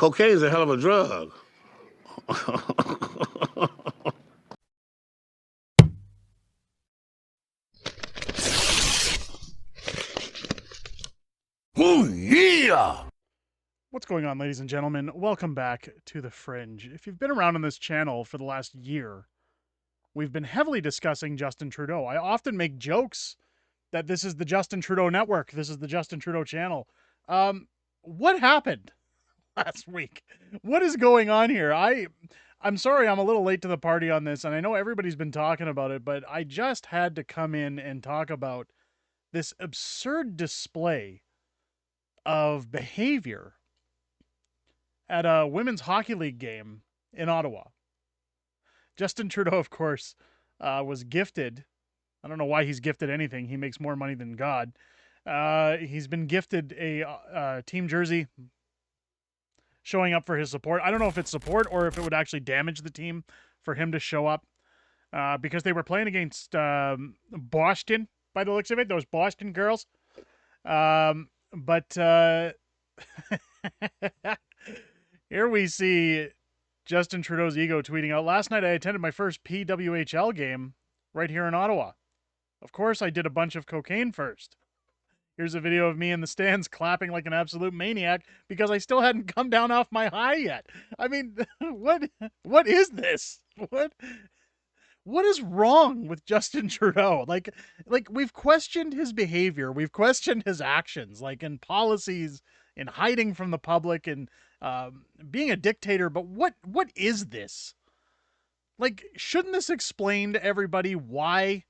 Cocaine's a hell of a drug. Oh, yeah! What's going on, ladies and gentlemen? Welcome back to The Fringe. If you've been around on this channel for the last year, we've been heavily discussing Justin Trudeau. I often make jokes that this is the Justin Trudeau network. This is the Justin Trudeau channel. What happened last week? What is going on here? I'm sorry I'm a little late to the party on this, and I know everybody's been talking about it, but I just had to come in and talk about this absurd display of behavior at a women's hockey league game in Ottawa. Justin Trudeau, of course, was gifted. I don't know why he's gifted anything. He makes more money than God. He's been gifted a team jersey showing up for his support. I don't know if it's support or if it would actually damage the team for him to show up because they were playing against Boston, by the looks of it, those Boston girls. But here we see Justin Trudeau's ego tweeting out, "Last night I attended my first PWHL game right here in Ottawa. Of course, I did a bunch of cocaine first. Here's a video of me in the stands clapping like an absolute maniac because I still hadn't come down off my high yet." I mean, what is this? What is wrong with Justin Trudeau? Like we've questioned his behavior, we've questioned his actions, like in policies, in hiding from the public, and being a dictator. But what is this? Like, shouldn't this explain to everybody why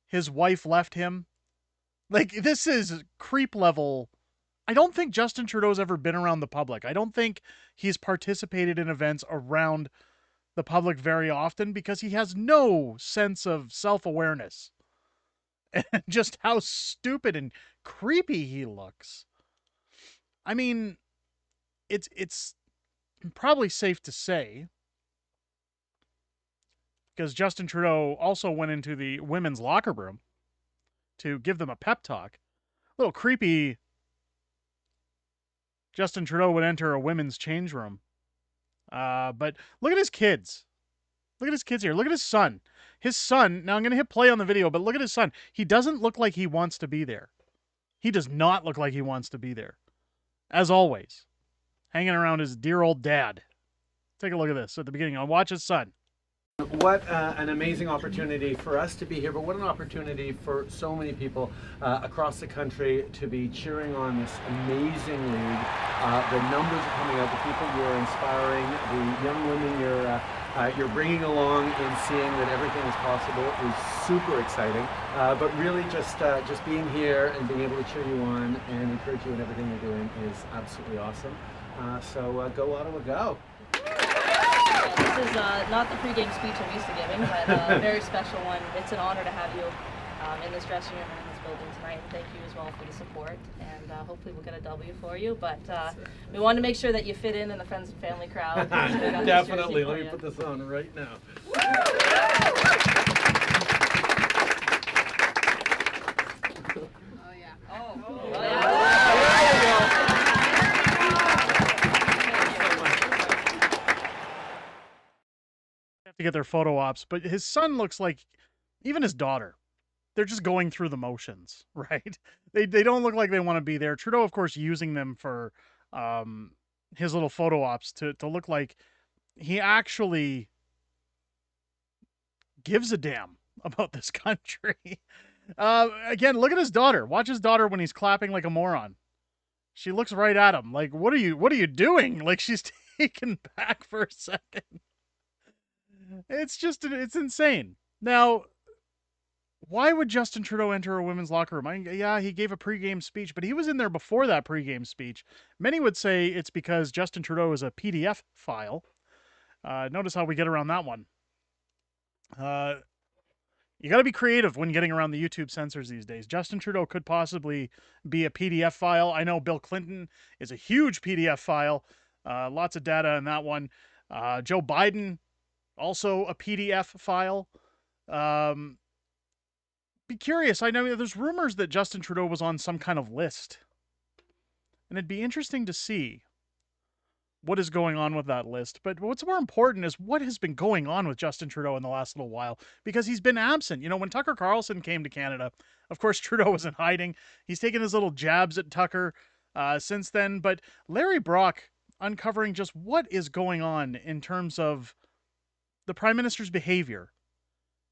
his wife left him? Like, this is creep level. I don't think Justin Trudeau's ever been around the public. I don't think he's participated in events around the public very often because he has no sense of self-awareness and just how stupid and creepy he looks. I mean, it's probably safe to say, because Justin Trudeau also went into the women's locker room to give them a pep talk. A little creepy. Justin Trudeau would enter a women's change room. But look at his kids. Look at his kids here. Look at his son. His son, now I'm going to hit play on the video, but look at his son. He doesn't look like he wants to be there. He does not look like he wants to be there. As always, hanging around his dear old dad. Take a look at this at the beginning. I'll watch his son. What an amazing opportunity for us to be here, but what an opportunity for so many people across the country to be cheering on this amazing league. The numbers are coming out, the people you're inspiring, the young women you're bringing along and seeing that everything is possible is super exciting. But really just being here and being able to cheer you on and encourage you in everything you're doing is absolutely awesome. So go Ottawa, go! This is not the pregame speech I'm used to giving, but a very special one. It's an honor to have you in this dressing room and in this building tonight. And thank you as well for the support, and hopefully we'll get a W for you. But we wanted to make sure that you fit in the friends and family crowd. So definitely. Let me put this on right now. Oh yeah. To get their photo ops, but his son looks like, even his daughter, they're just going through the motions, right? They don't look like they want to be there. Trudeau, of course, using them for his little photo ops to look like he actually gives a damn about this country. Again, look at his daughter. Watch his daughter when he's clapping like a moron. She looks right at him like, what are you doing? Like, she's taken back for a second. It's insane. Now, why would Justin Trudeau enter a women's locker room? Yeah, he gave a pregame speech, but he was in there before that pregame speech. Many would say it's because Justin Trudeau is a PDF file. Notice how we get around that one. You got to be creative when getting around the YouTube censors these days. Justin Trudeau could possibly be a PDF file. I know Bill Clinton is a huge PDF file. Lots of data in that one. Joe Biden, also a PDF file. Be curious. I know there's rumors that Justin Trudeau was on some kind of list. And it'd be interesting to see what is going on with that list. But what's more important is what has been going on with Justin Trudeau in the last little while, because he's been absent. You know, when Tucker Carlson came to Canada, of course, Trudeau was in hiding. He's taken his little jabs at Tucker since then. But Larry Brock uncovering just what is going on in terms of the Prime Minister's behavior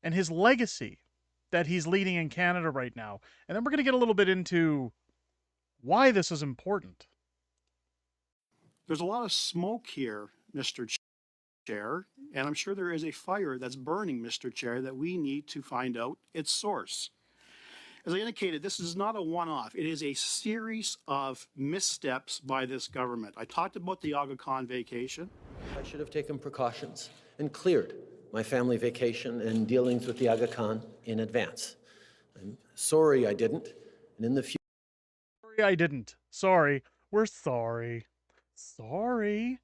and his legacy that he's leading in Canada right now. And then we're going to get a little bit into why this is important. There's a lot of smoke here, Mr. Chair, and I'm sure there is a fire that's burning, Mr. Chair, that we need to find out its source. As I indicated, this is not a one-off. It is a series of missteps by this government. I talked about the Aga Khan vacation. I should have taken precautions and cleared my family vacation and dealings with the Aga Khan in advance. I'm sorry I didn't, and in the future... Sorry, I didn't. Sorry. We're sorry. Sorry.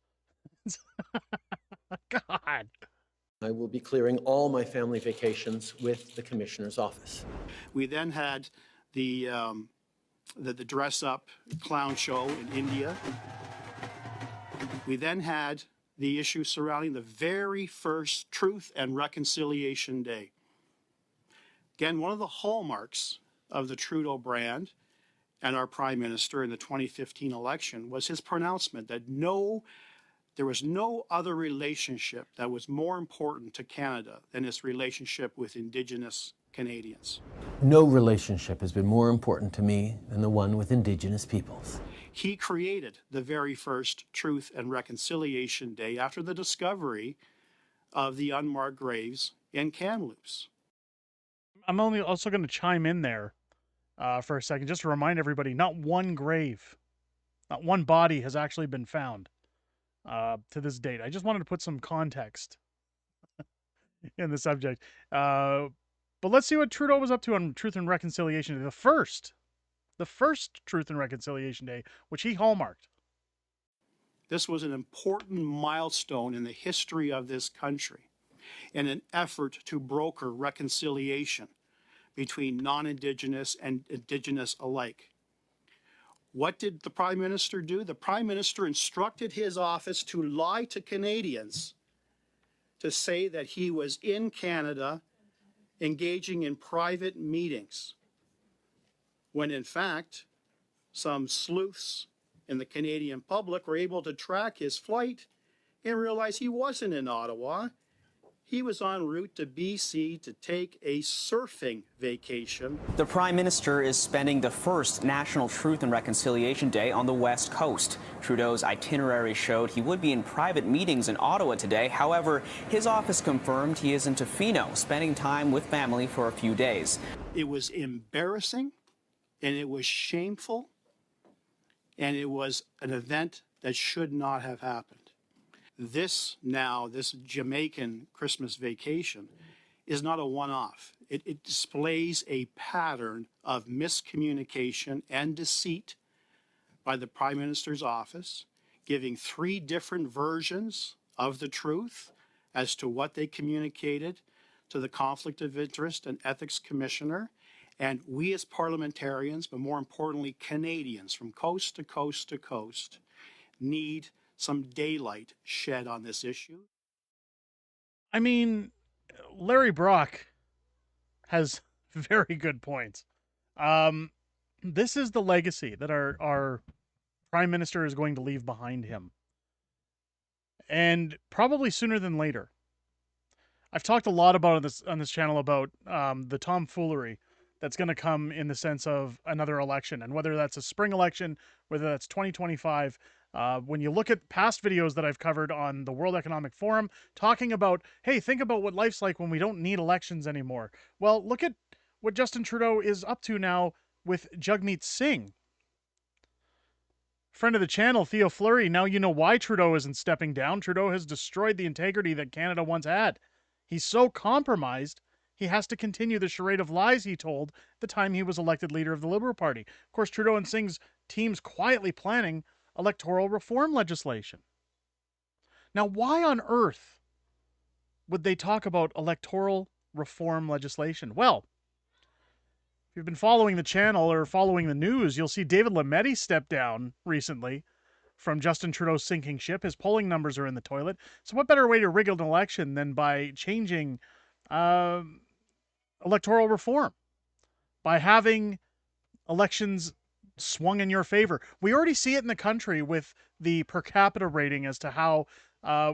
God. I will be clearing all my family vacations with the Commissioner's office. We then had the dress-up clown show in India. We then had the issue surrounding the very first Truth and Reconciliation Day. Again, one of the hallmarks of the Trudeau brand and our Prime Minister in the 2015 election was his pronouncement that there was no other relationship that was more important to Canada than its relationship with Indigenous Canadians. No relationship has been more important to me than the one with Indigenous peoples. He created the very first Truth and Reconciliation Day after the discovery of the unmarked graves in Kamloops. I'm only also going to chime in there for a second, just to remind everybody, not one grave, not one body has actually been found to this date. I just wanted to put some context in the subject. But let's see what Trudeau was up to on Truth and Reconciliation Day, the first Truth and Reconciliation Day, which he hallmarked. This was an important milestone in the history of this country in an effort to broker reconciliation between non-Indigenous and Indigenous alike. What did the Prime Minister do? The Prime Minister instructed his office to lie to Canadians, to say that he was in Canada engaging in private meetings, when in fact, some sleuths in the Canadian public were able to track his flight and realize he wasn't in Ottawa. He was en route to BC to take a surfing vacation. The Prime Minister is spending the first National Truth and Reconciliation Day on the West Coast. Trudeau's itinerary showed he would be in private meetings in Ottawa today. However, his office confirmed he is in Tofino, spending time with family for a few days. It was embarrassing, and it was shameful, and it was an event that should not have happened. This Jamaican Christmas vacation is not a one-off. It displays a pattern of miscommunication and deceit by the Prime Minister's office, giving 3 different versions of the truth as to what they communicated to the Conflict of Interest and Ethics Commissioner. And we as parliamentarians, but more importantly Canadians from coast to coast to coast, need some daylight shed on this issue. I mean, Larry Brock has very good points. This is the legacy that our Prime Minister is going to leave behind him. And probably sooner than later. I've talked a lot about on this channel about the tomfoolery that's going to come in the sense of another election, and whether that's a spring election, whether that's 2025. When you look at past videos that I've covered on the World Economic Forum, talking about, hey, think about what life's like when we don't need elections anymore. Well, look at what Justin Trudeau is up to now with Jagmeet Singh. Friend of the channel, Theo Fleury, now you know why Trudeau isn't stepping down. Trudeau has destroyed the integrity that Canada once had. He's so compromised, he has to continue the charade of lies he told the time he was elected leader of the Liberal Party. Of course, Trudeau and Singh's team's quietly planning electoral reform legislation. Now, why on earth would they talk about electoral reform legislation? Well, if you've been following the channel or following the news, you'll see David Lametti step down recently from Justin Trudeau's sinking ship. His polling numbers are in the toilet. So what better way to rig an election than by changing electoral reform, by having elections swung in your favor? We already see it in the country with the per capita rating as to how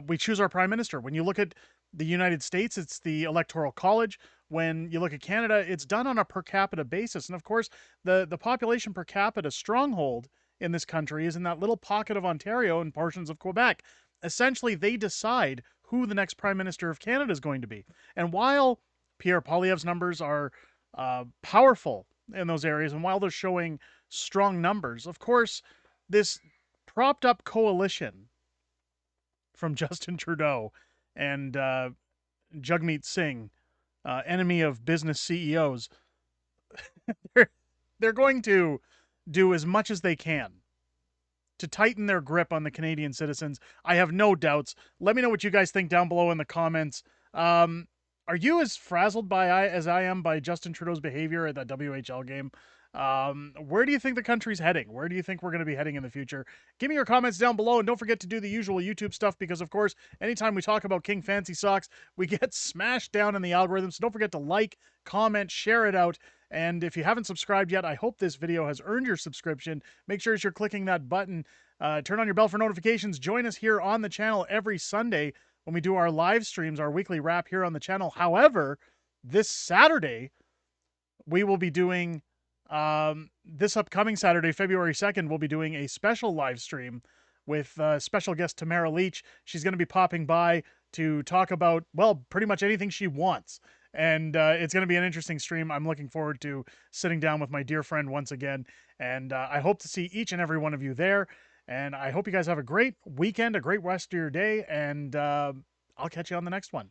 we choose our prime minister. When you look at the United States, it's the Electoral College. When you look at Canada, it's done on a per capita basis. And of course, the population per capita stronghold in this country is in that little pocket of Ontario and portions of Quebec. Essentially, they decide who the next prime minister of Canada is going to be. And while Pierre Poilievre's numbers are powerful in those areas, and while they're showing strong numbers, of course, this propped up coalition from Justin Trudeau and Jagmeet Singh, enemy of business CEOs, they're going to do as much as they can to tighten their grip on the Canadian citizens. I have no doubts. Let me know what you guys think down below in the comments. Are you as frazzled as I am by Justin Trudeau's behavior at that WHL game? Where do you think the country's heading? Where do you think we're going to be heading in the future? Give me your comments down below, and don't forget to do the usual YouTube stuff, because of course, anytime we talk about King Fancy Socks, we get smashed down in the algorithm. So don't forget to like, comment, share it out. And if you haven't subscribed yet, I hope this video has earned your subscription. Make sure as you're clicking that button, turn on your bell for notifications. Join us here on the channel every Sunday when we do our live streams, our weekly wrap here on the channel. However, this Saturday, we will be doing, this upcoming Saturday, February 2nd, we'll be doing a special live stream with special guest Tamara Leach. She's going to be popping by to talk about, well, pretty much anything she wants. And it's going to be an interesting stream. I'm looking forward to sitting down with my dear friend once again. And I hope to see each and every one of you there. And I hope you guys have a great weekend, a great rest of your day. And I'll catch you on the next one.